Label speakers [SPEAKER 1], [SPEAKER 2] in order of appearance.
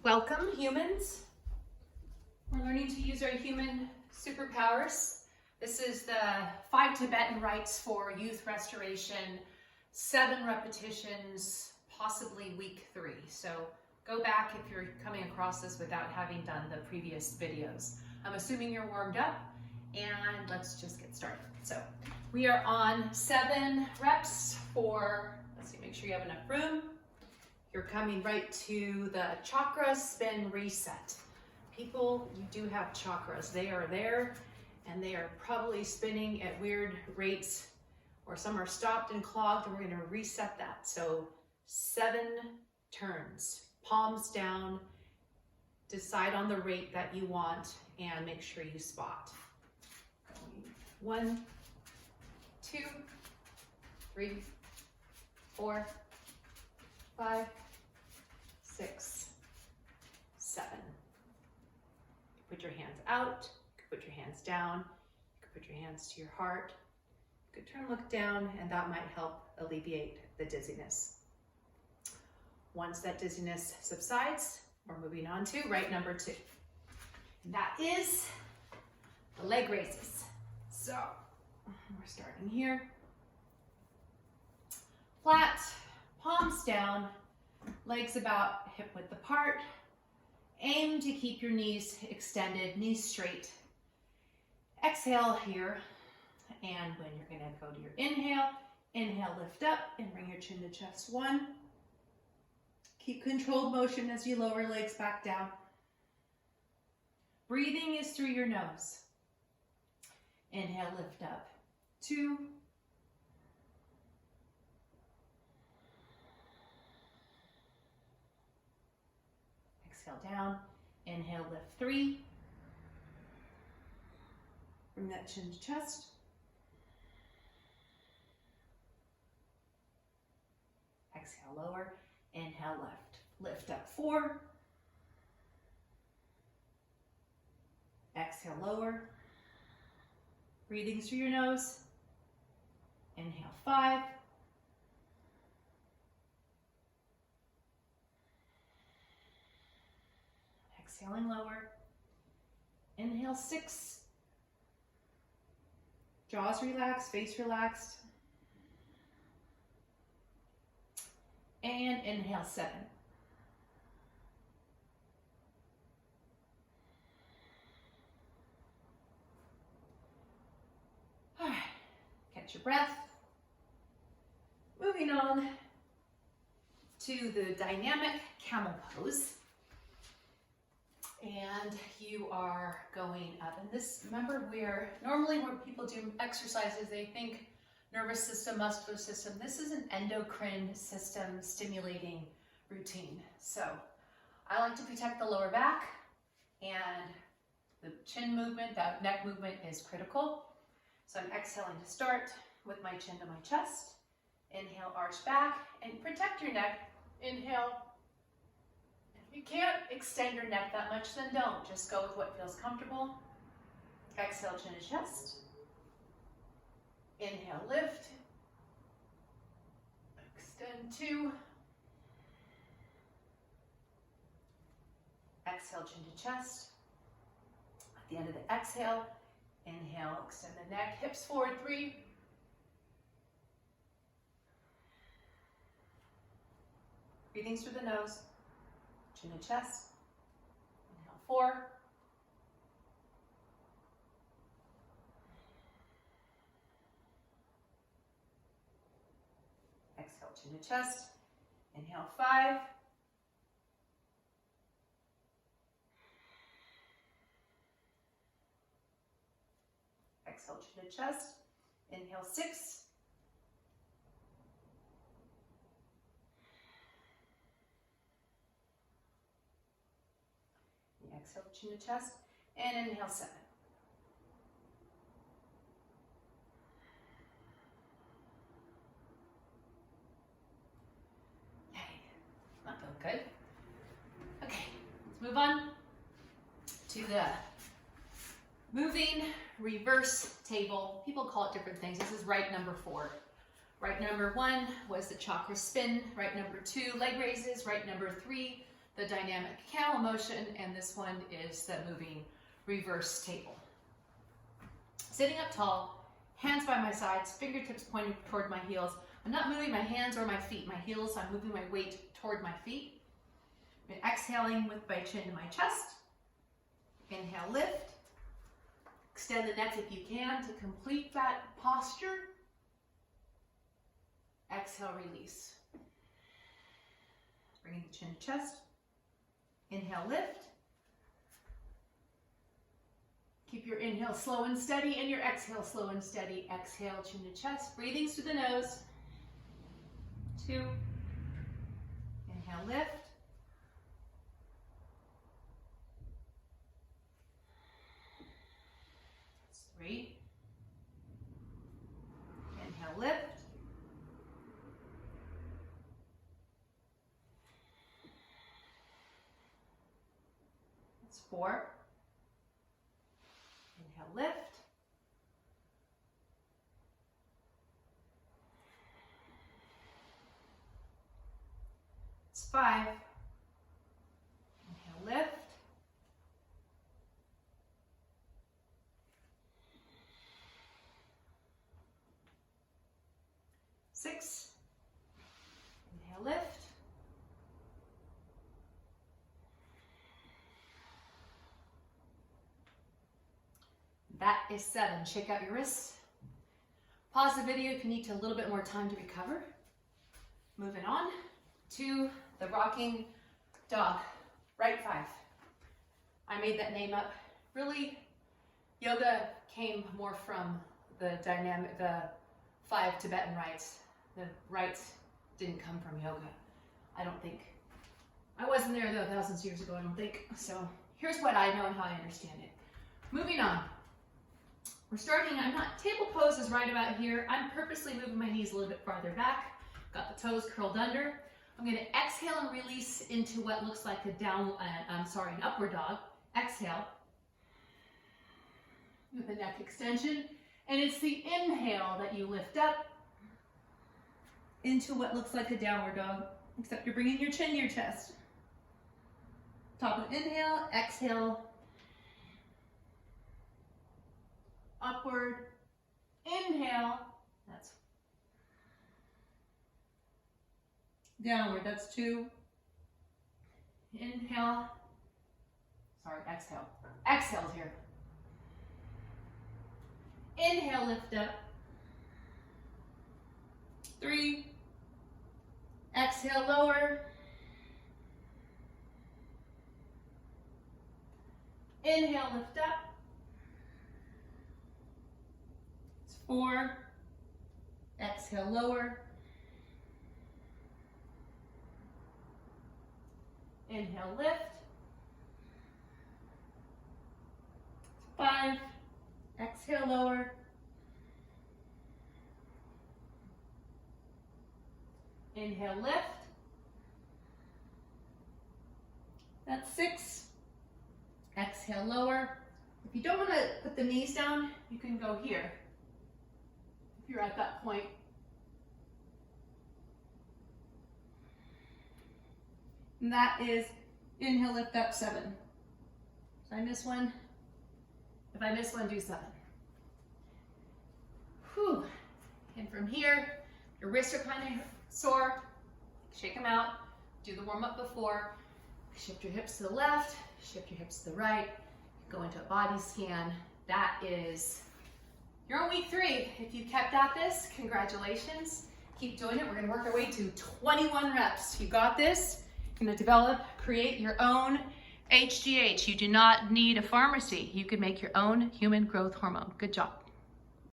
[SPEAKER 1] Welcome, humans. We're learning to use our human superpowers. This is the 5 Tibetan Rites for youth restoration, 7 repetitions, possibly week 3. So go back if you're coming across this without having done the previous videos. I'm assuming you're warmed up, and let's just get started. So we are on 7 reps for, let's see, make sure you have enough room. You're coming right to the Chakra Spin reset. People, you do have chakras. They are there, and they are probably spinning at weird rates, or some are stopped and clogged, and we're going to reset that. So 7 turns, palms down, decide on the rate that you want, and make sure you spot. 1, 2, 3, 4, 5, 6, 7. Put your hands out, you can put your hands down, you can put your hands to your heart. You could turn, look down, and that might help alleviate the dizziness. Once that dizziness subsides, we're moving on to rite number 2. And that is the leg raises. So we're starting here. Flat, palms down, legs about hip width apart. Aim to keep your knees extended, knees straight. Exhale here, and when you're going to go to your inhale, inhale, lift up, and bring your chin to chest. 1. Keep controlled motion as you lower legs back down. Breathing is through your nose. Inhale, lift up. 2. Exhale down, inhale, lift. 3. Bring that chin to chest. Exhale, lower, inhale, left. Lift up. 4. Exhale, lower. Breathing through your nose. Inhale, 5. Exhaling, lower. Inhale, 6. Jaws relaxed, face relaxed. And inhale, 7. All right, catch your breath. Moving on to the dynamic camel pose. And you are going up. And this, remember, normally when people do exercises, they think nervous system, muscular system. This is an endocrine system stimulating routine. So I like to protect the lower back, and the chin movement, that neck movement is critical. So I'm exhaling to start with my chin to my chest. Inhale, arch back, and protect your neck. Inhale. If you can't extend your neck that much, then don't. Just go with what feels comfortable. Exhale, chin to chest. Inhale, lift. Extend 2. Exhale, chin to chest. At the end of the exhale, inhale, extend the neck, hips forward. 3. Breathing through the nose. Chin to chest. Inhale, 4. Exhale, chin to chest. Inhale, 5. Exhale, chin to chest. Inhale, 6. Exhale, chin to chest, and inhale, 7. Yay, not feeling good. Okay, let's move on to the moving reverse table. People call it different things. This is rite number 4. Rite number 1 was the Chakra Spin. Rite number 2, leg raises. Rite number 3, the dynamic camel motion, and this one is the moving reverse table. Sitting up tall, hands by my sides, fingertips pointing toward my heels. I'm not moving my hands or my feet. My heels, I'm moving my weight toward my feet. And exhaling with my chin to my chest. Inhale, lift. Extend the neck if you can to complete that posture. Exhale, release. Bringing the chin to chest. Inhale, lift. Keep your inhale slow and steady and your exhale slow and steady. Exhale, chin to chest. Breathing through the nose. 2. Inhale, lift. 3. Inhale, lift. 4. Inhale, lift. 5. Inhale, lift. 6. Inhale, lift. 7. Shake out your wrists. Pause the video if you need a little bit more time to recover. Moving on to the rocking dog, right 5. I made that name up. Really, yoga came more from the 5 Tibetan rites. The rites didn't come from yoga, I don't think. I wasn't there though thousands of years ago, I don't think. So here's what I know and how I understand it. Moving on. We're starting, table pose is right about here. I'm purposely moving my knees a little bit farther back. Got the toes curled under. I'm going to exhale and release into what looks like an upward dog. Exhale with a neck extension. And it's the inhale that you lift up into what looks like a downward dog, except you're bringing your chin to your chest. Top of the inhale, exhale, upward, inhale, that's downward, that's 2. Inhale, exhale. Exhale here. Inhale, lift up. 3. Exhale, lower. Inhale, lift up. 4. Exhale, lower. Inhale, lift. 5. Exhale, lower. Inhale, lift. That's 6. Exhale, lower. If you don't want to put the knees down, you can go here. If you're at that point. And that is inhale, lift up, 7. Did I miss one? If I miss one, do 7. Whew. And from here, your wrists are kind of sore. Shake them out. Do the warm-up before. Shift your hips to the left. Shift your hips to the right. Go into a body scan. That is, you're on week 3. If you kept at this, congratulations. Keep doing it. We're going to work our way to 21 reps. You got this. You're going to create your own HGH. You do not need a pharmacy. You can make your own human growth hormone. Good job.